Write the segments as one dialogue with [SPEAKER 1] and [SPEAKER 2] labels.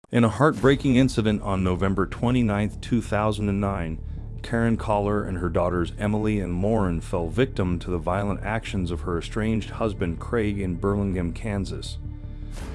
[SPEAKER 1] In a heartbreaking incident on November 29, 2009, Karen Kahler and her daughters Emily and Lauren fell victim to the violent actions of her estranged husband Craig in Burlingame, Kansas.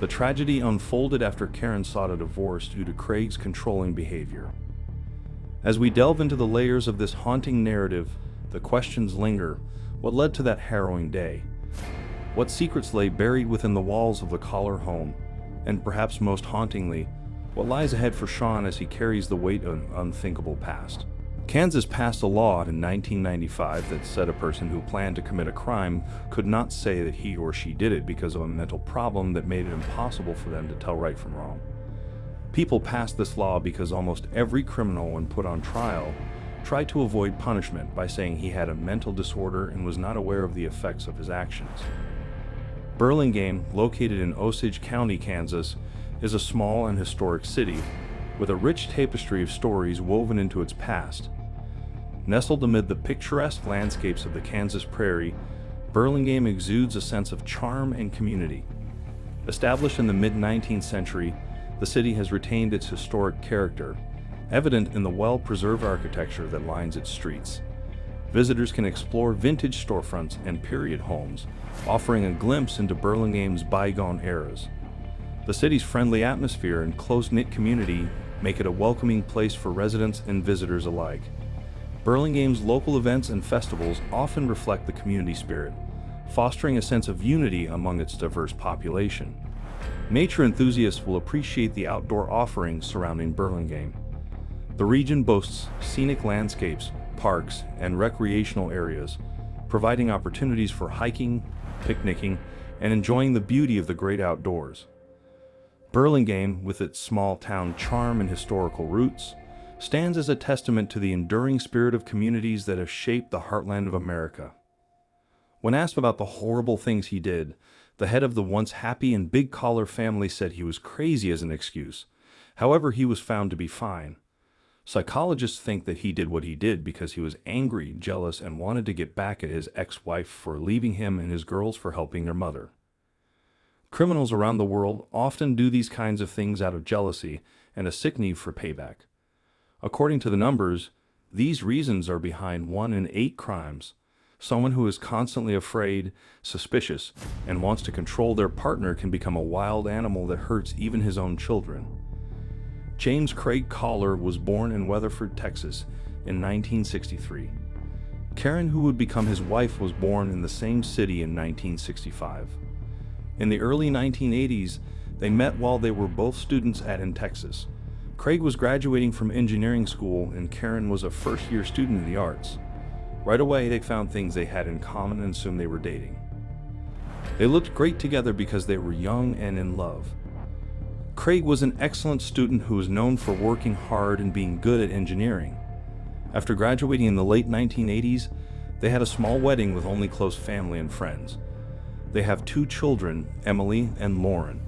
[SPEAKER 1] The tragedy unfolded after Karen sought a divorce due to Craig's controlling behavior. As we delve into the layers of this haunting narrative, the questions linger. What led to that harrowing day? What secrets lay buried within the walls of the Kahler home? And perhaps most hauntingly, what lies ahead for Sean as he carries the weight of an unthinkable past? Kansas passed a law in 1995 that said a person who planned to commit a crime could not say that he or she did it because of a mental problem that made it impossible for them to tell right from wrong. People passed this law because almost every criminal, when put on trial, tried to avoid punishment by saying he had a mental disorder and was not aware of the effects of his actions. Burlingame, located in Osage County, Kansas, is a small and historic city with a rich tapestry of stories woven into its past. Nestled amid the picturesque landscapes of the Kansas prairie, Burlingame exudes a sense of charm and community. Established in the mid-19th century, the city has retained its historic character, evident in the well-preserved architecture that lines its streets. Visitors can explore vintage storefronts and period homes, offering a glimpse into Burlingame's bygone eras. The city's friendly atmosphere and close-knit community make it a welcoming place for residents and visitors alike. Burlingame's local events and festivals often reflect the community spirit, fostering a sense of unity among its diverse population. Nature enthusiasts will appreciate the outdoor offerings surrounding Burlingame. The region boasts scenic landscapes, parks, and recreational areas, providing opportunities for hiking, picnicking, and enjoying the beauty of the great outdoors. Burlingame, with its small-town charm and historical roots, stands as a testament to the enduring spirit of communities that have shaped the heartland of America. When asked about the horrible things he did, the head of the once happy and big Kahler family said he was crazy as an excuse. However, he was found to be fine. Psychologists think that he did what he did because he was angry, jealous, and wanted to get back at his ex-wife for leaving him and his girls for helping their mother. Criminals around the world often do these kinds of things out of jealousy and a sick need for payback. According to the numbers, these reasons are behind 1 in 8 crimes. Someone who is constantly afraid, suspicious, and wants to control their partner can become a wild animal that hurts even his own children. James Craig Kahler was born in Weatherford, Texas, in 1963. Karen, who would become his wife, was born in the same city in 1965. In the early 1980s, they met while they were both students in Texas. Craig was graduating from engineering school and Karen was a first-year student in the arts. Right away, they found things they had in common and soon they were dating. They looked great together because they were young and in love. Craig was an excellent student who was known for working hard and being good at engineering. After graduating in the late 1980s, they had a small wedding with only close family and friends. They have 2 children, Emily and Lauren.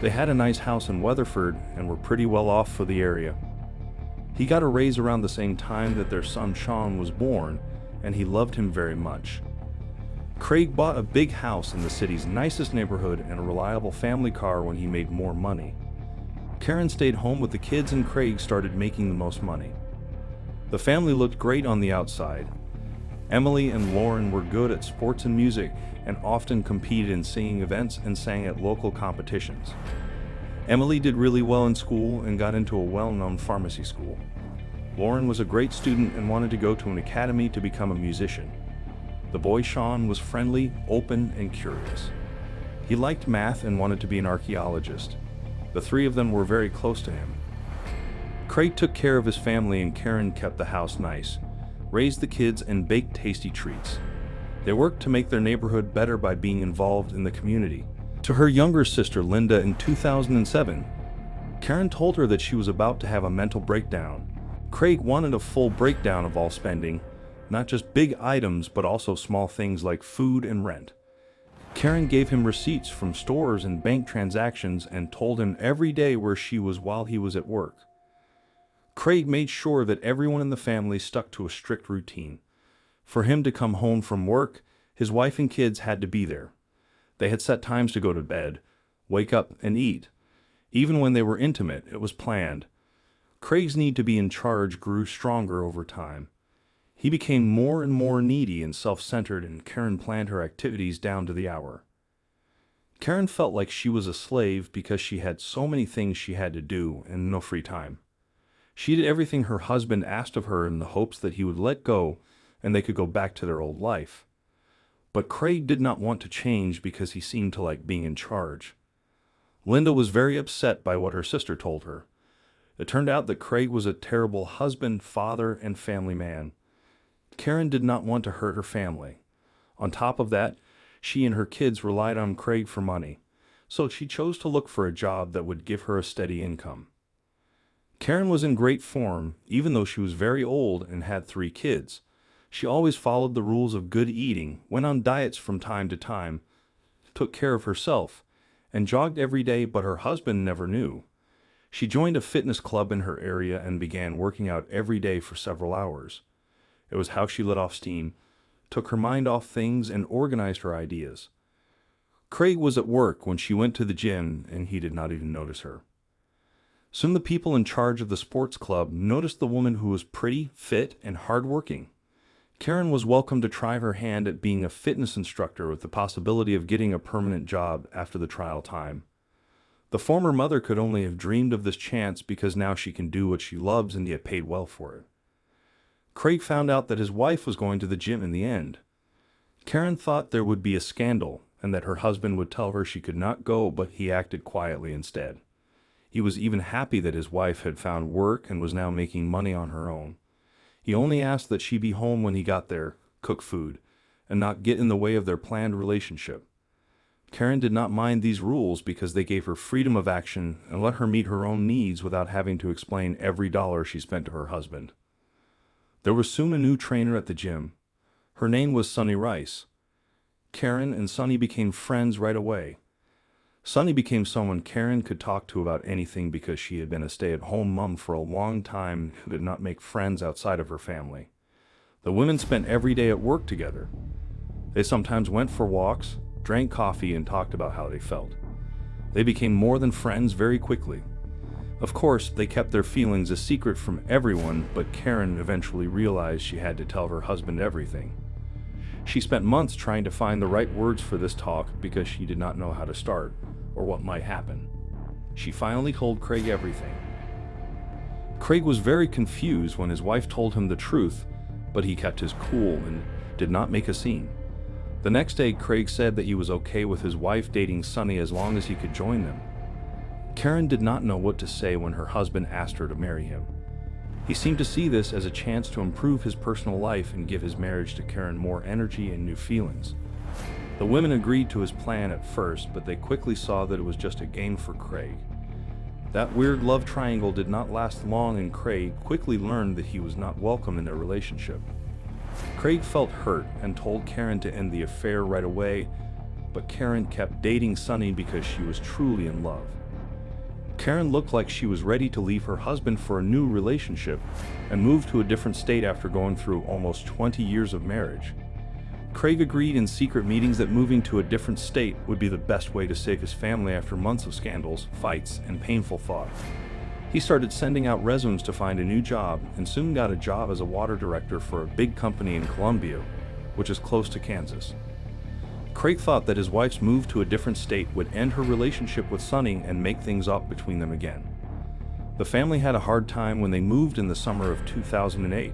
[SPEAKER 1] They had a nice house in Weatherford and were pretty well off for the area. He got a raise around the same time that their son Sean was born, and he loved him very much. Craig bought a big house in the city's nicest neighborhood and a reliable family car when he made more money. Karen stayed home with the kids and Craig started making the most money. The family looked great on the outside. Emily and Lauren were good at sports and music and often competed in singing events and sang at local competitions. Emily did really well in school and got into a well-known pharmacy school. Lauren was a great student and wanted to go to an academy to become a musician. The boy Sean was friendly, open, and curious. He liked math and wanted to be an archaeologist. The 3 of them were very close to him. Craig took care of his family and Karen kept the house nice, raised the kids, and baked tasty treats. They worked to make their neighborhood better by being involved in the community. To her younger sister Linda in 2007, Karen told her that she was about to have a mental breakdown. Craig wanted a full breakdown of all spending, not just big items but also small things like food and rent. Karen gave him receipts from stores and bank transactions and told him every day where she was while he was at work. Craig made sure that everyone in the family stuck to a strict routine. For him to come home from work, his wife and kids had to be there. They had set times to go to bed, wake up, and eat. Even when they were intimate, it was planned. Craig's need to be in charge grew stronger over time. He became more and more needy and self-centered, and Karen planned her activities down to the hour. Karen felt like she was a slave because she had so many things she had to do and no free time. She did everything her husband asked of her in the hopes that he would let go and they could go back to their old life. But Craig did not want to change because he seemed to like being in charge. Linda was very upset by what her sister told her. It turned out that Craig was a terrible husband, father, and family man. Karen did not want to hurt her family. On top of that, she and her kids relied on Craig for money, so she chose to look for a job that would give her a steady income. Karen was in great form, even though she was very old and had 3 kids. She always followed the rules of good eating, went on diets from time to time, took care of herself, and jogged every day, but her husband never knew. She joined a fitness club in her area and began working out every day for several hours. It was how she let off steam, took her mind off things, and organized her ideas. Craig was at work when she went to the gym, and he did not even notice her. Soon the people in charge of the sports club noticed the woman who was pretty, fit, and hardworking. Karen was welcome to try her hand at being a fitness instructor with the possibility of getting a permanent job after the trial time. The former mother could only have dreamed of this chance because now she can do what she loves and get paid well for it. Craig found out that his wife was going to the gym in the end. Karen thought there would be a scandal and that her husband would tell her she could not go, but he acted quietly instead. He was even happy that his wife had found work and was now making money on her own. He only asked that she be home when he got there, cook food, and not get in the way of their planned relationship. Karen did not mind these rules because they gave her freedom of action and let her meet her own needs without having to explain every dollar she spent to her husband. There was soon a new trainer at the gym. Her name was Sunny Rice. Karen and Sunny became friends right away. Sunny became someone Karen could talk to about anything because she had been a stay-at-home mom for a long time who did not make friends outside of her family. The women spent every day at work together. They sometimes went for walks, drank coffee, and talked about how they felt. They became more than friends very quickly. Of course, they kept their feelings a secret from everyone, but Karen eventually realized she had to tell her husband everything. She spent months trying to find the right words for this talk because she did not know how to start or what might happen. She finally told Craig everything. Craig was very confused when his wife told him the truth, but he kept his cool and did not make a scene. The next day, Craig said that he was okay with his wife dating Sunny as long as he could join them. Karen did not know what to say when her husband asked her to marry him. He seemed to see this as a chance to improve his personal life and give his marriage to Karen more energy and new feelings. The women agreed to his plan at first, but they quickly saw that it was just a game for Craig. That weird love triangle did not last long, and Craig quickly learned that he was not welcome in their relationship. Craig felt hurt and told Karen to end the affair right away, but Karen kept dating Sunny because she was truly in love. Karen looked like she was ready to leave her husband for a new relationship and move to a different state after going through almost 20 years of marriage. Craig agreed in secret meetings that moving to a different state would be the best way to save his family after months of scandals, fights, and painful thought. He started sending out resumes to find a new job and soon got a job as a water director for a big company in Columbia, which is close to Kansas. Craig thought that his wife's move to a different state would end her relationship with Sunny and make things up between them again. The family had a hard time when they moved in the summer of 2008.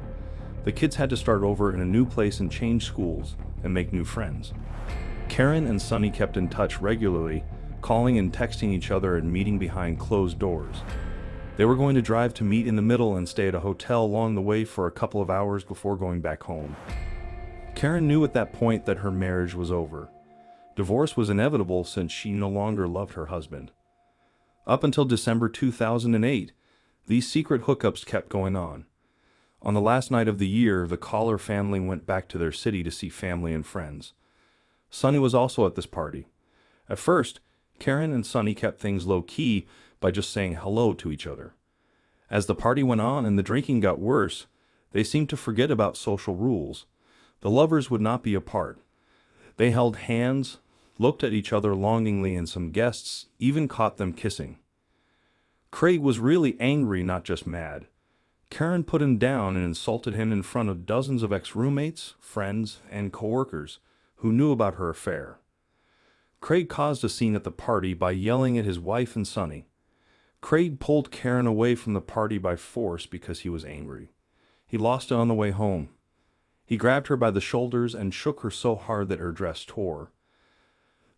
[SPEAKER 1] The kids had to start over in a new place and change schools and make new friends. Karen and Sunny kept in touch regularly, calling and texting each other and meeting behind closed doors. They were going to drive to meet in the middle and stay at a hotel along the way for a couple of hours before going back home. Karen knew at that point that her marriage was over. Divorce was inevitable since she no longer loved her husband. Up until December 2008, these secret hookups kept going on. On the last night of the year, the Kahler family went back to their city to see family and friends. Sunny was also at this party. At first, Karen and Sunny kept things low-key by just saying hello to each other. As the party went on and the drinking got worse, they seemed to forget about social rules. The lovers would not be apart. They held hands, looked at each other longingly, and some guests even caught them kissing. Craig was really angry, not just mad. Karen put him down and insulted him in front of dozens of ex-roommates, friends, and coworkers who knew about her affair. Craig caused a scene at the party by yelling at his wife and Sonny. Craig pulled Karen away from the party by force because he was angry. He lost it on the way home. He grabbed her by the shoulders and shook her so hard that her dress tore.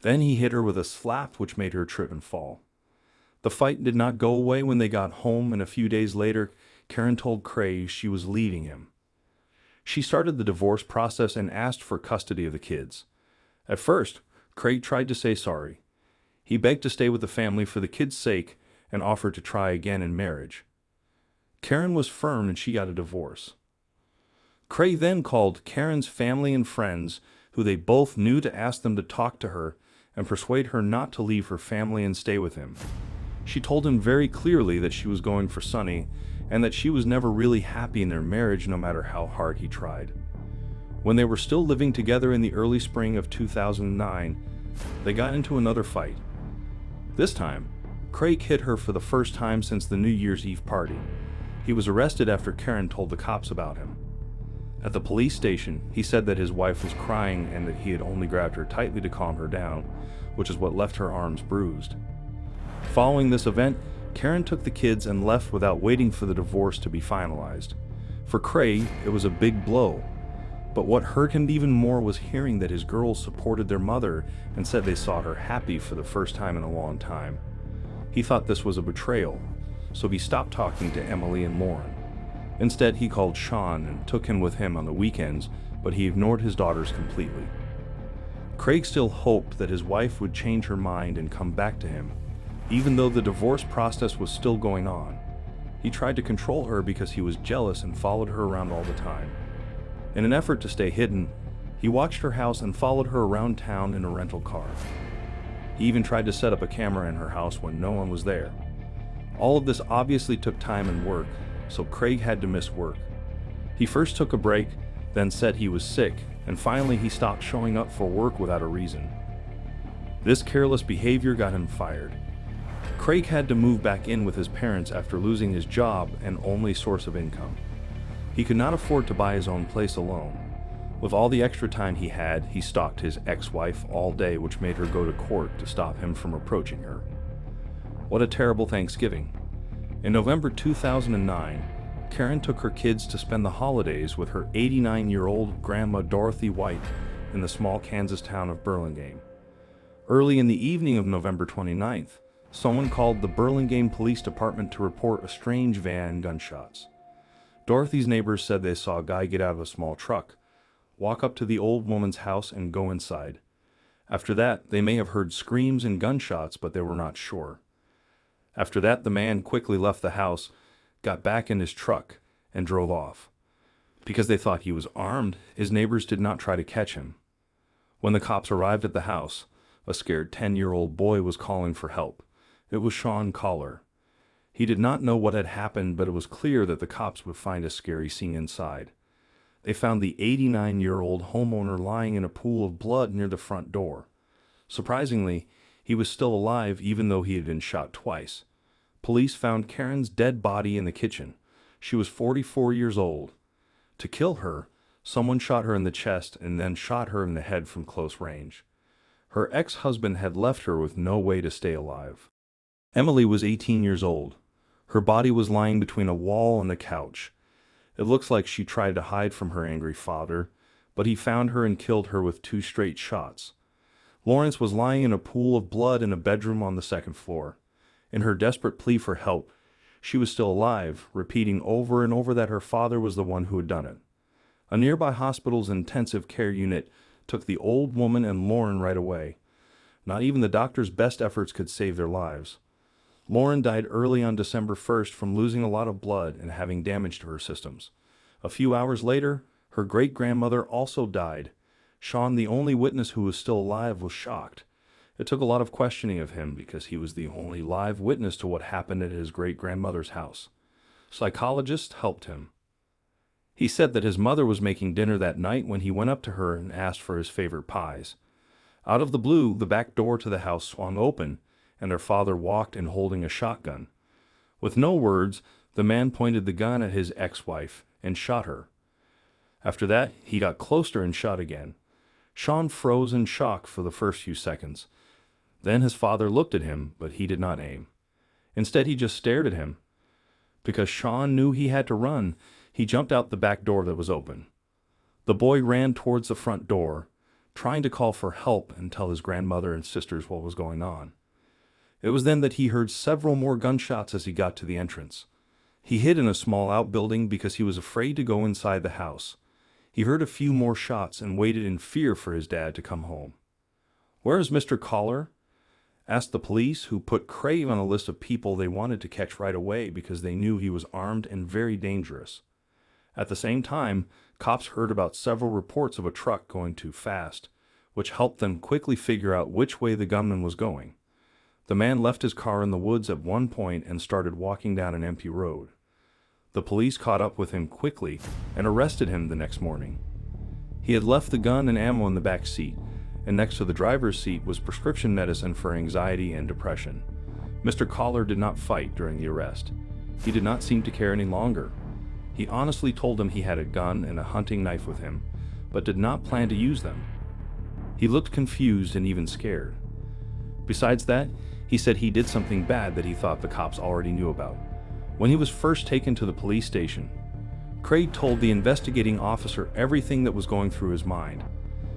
[SPEAKER 1] Then he hit her with a slap which made her trip and fall. The fight did not go away when they got home, and a few days later, Karen told Craig she was leaving him. She started the divorce process and asked for custody of the kids. At first, Craig tried to say sorry. He begged to stay with the family for the kids' sake and offered to try again in marriage. Karen was firm and she got a divorce. Craig then called Karen's family and friends, who they both knew, to ask them to talk to her and persuade her not to leave her family and stay with him. She told him very clearly that she was going for Sonny and that she was never really happy in their marriage no matter how hard he tried. When they were still living together in the early spring of 2009, they got into another fight. This time, Craig hit her for the first time since the New Year's Eve party. He was arrested after Karen told the cops about him. At the police station, he said that his wife was crying and that he had only grabbed her tightly to calm her down, which is what left her arms bruised. Following this event, Karen took the kids and left without waiting for the divorce to be finalized. For Craig, it was a big blow. But what hurt him even more was hearing that his girls supported their mother and said they saw her happy for the first time in a long time. He thought this was a betrayal, so he stopped talking to Emily and Lauren. Instead, he called Sean and took him with him on the weekends, but he ignored his daughters completely. Craig still hoped that his wife would change her mind and come back to him, even though the divorce process was still going on. He tried to control her because he was jealous and followed her around all the time. In an effort to stay hidden, he watched her house and followed her around town in a rental car. He even tried to set up a camera in her house when no one was there. All of this obviously took time and work, so Craig had to miss work. He first took a break, then said he was sick, and finally he stopped showing up for work without a reason. This careless behavior got him fired. Craig had to move back in with his parents after losing his job and only source of income. He could not afford to buy his own place alone. With all the extra time he had, he stalked his ex-wife all day, which made her go to court to stop him from approaching her. What a terrible Thanksgiving. In November 2009, Karen took her kids to spend the holidays with her 89-year-old grandma Dorothy White in the small Kansas town of Burlingame. Early in the evening of November 29th, someone called the Burlingame Police Department to report a strange van and gunshots. Dorothy's neighbors said they saw a guy get out of a small truck, walk up to the old woman's house, and go inside. After that, they may have heard screams and gunshots, but they were not sure. After that, the man quickly left the house, got back in his truck, and drove off. Because they thought he was armed, his neighbors did not try to catch him. When the cops arrived at the house, a scared 10-year-old boy was calling for help. It was Sean Kahler. He did not know what had happened, but it was clear that the cops would find a scary scene inside. They found the 89-year-old homeowner lying in a pool of blood near the front door. Surprisingly, he was still alive even though he had been shot twice. Police found Karen's dead body in the kitchen. She was 44 years old. To kill her, someone shot her in the chest and then shot her in the head from close range. Her ex-husband had left her with no way to stay alive. Emily was 18 years old. Her body was lying between a wall and a couch. It looks like she tried to hide from her angry father, but he found her and killed her with 2 straight shots. Lawrence was lying in a pool of blood in a bedroom on the 2nd floor. In her desperate plea for help, she was still alive, repeating over and over that her father was the one who had done it. A nearby hospital's intensive care unit took the old woman and Lauren right away. Not even the doctor's best efforts could save their lives. Lauren died early on December 1st from losing a lot of blood and having damage to her systems. A few hours later, her great-grandmother also died. Sean, the only witness who was still alive, was shocked. It took a lot of questioning of him because he was the only live witness to what happened at his great-grandmother's house. Psychologists helped him. He said that his mother was making dinner that night when he went up to her and asked for his favorite pies. Out of the blue, the back door to the house swung open, and their father walked in holding a shotgun. With no words, the man pointed the gun at his ex-wife and shot her. After that, he got closer and shot again. Sean froze in shock for the first few seconds. Then his father looked at him, but he did not aim. Instead, he just stared at him. Because Sean knew he had to run, he jumped out the back door that was open. The boy ran towards the front door, trying to call for help and tell his grandmother and sisters what was going on. It was then that he heard several more gunshots as he got to the entrance. He hid in a small outbuilding because he was afraid to go inside the house. He heard a few more shots and waited in fear for his dad to come home. "Where is Mr. Kahler?" asked the police, who put Craig on a list of people they wanted to catch right away because they knew he was armed and very dangerous. At the same time, cops heard about several reports of a truck going too fast, which helped them quickly figure out which way the gunman was going. The man left his car in the woods at one point and started walking down an empty road. The police caught up with him quickly and arrested him the next morning. He had left the gun and ammo in the back seat, and next to the driver's seat was prescription medicine for anxiety and depression. Mr. Kahler did not fight during the arrest. He did not seem to care any longer. He honestly told them he had a gun and a hunting knife with him, but did not plan to use them. He looked confused and even scared. Besides that, he said he did something bad that he thought the cops already knew about. When he was first taken to the police station, Craig told the investigating officer everything that was going through his mind.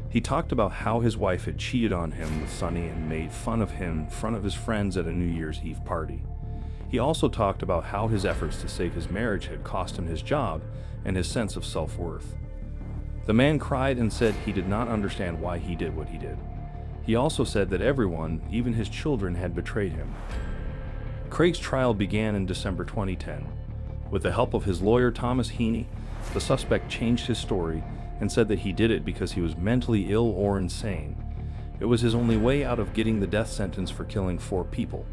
[SPEAKER 1] He talked about how his wife had cheated on him with Sonny and made fun of him in front of his friends at a New Year's Eve party. He also talked about how his efforts to save his marriage had cost him his job and his sense of self-worth. The man cried and said he did not understand why he did what he did. He also said that everyone, even his children, had betrayed him. Craig's trial began in December 2010. With the help of his lawyer Thomas Heaney, the suspect changed his story and said that he did it because he was mentally ill or insane. It was his only way out of getting the death sentence for killing 4 people.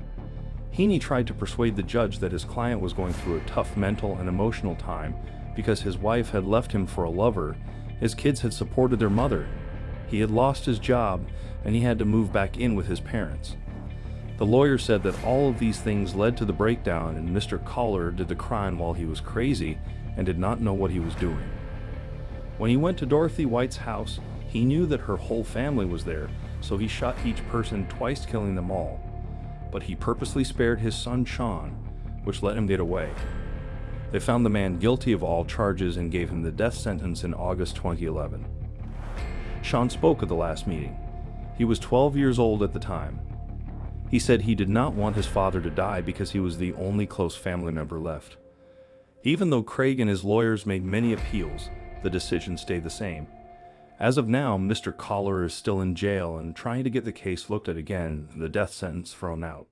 [SPEAKER 1] Heaney tried to persuade the judge that his client was going through a tough mental and emotional time because his wife had left him for a lover, his kids had supported their mother, he had lost his job, and he had to move back in with his parents. The lawyer said that all of these things led to the breakdown and Mr. Kahler did the crime while he was crazy and did not know what he was doing. When he went to Dorothy White's house, he knew that her whole family was there, so he shot each person twice, killing them all. But he purposely spared his son Sean, which let him get away. They found the man guilty of all charges and gave him the death sentence in August 2011. Sean spoke at the last meeting. He was 12 years old at the time. He said he did not want his father to die because he was the only close family member left. Even though Craig and his lawyers made many appeals, the decision stayed the same. As of now, Mr. Kahler is still in jail and trying to get the case looked at again and the death sentence thrown out.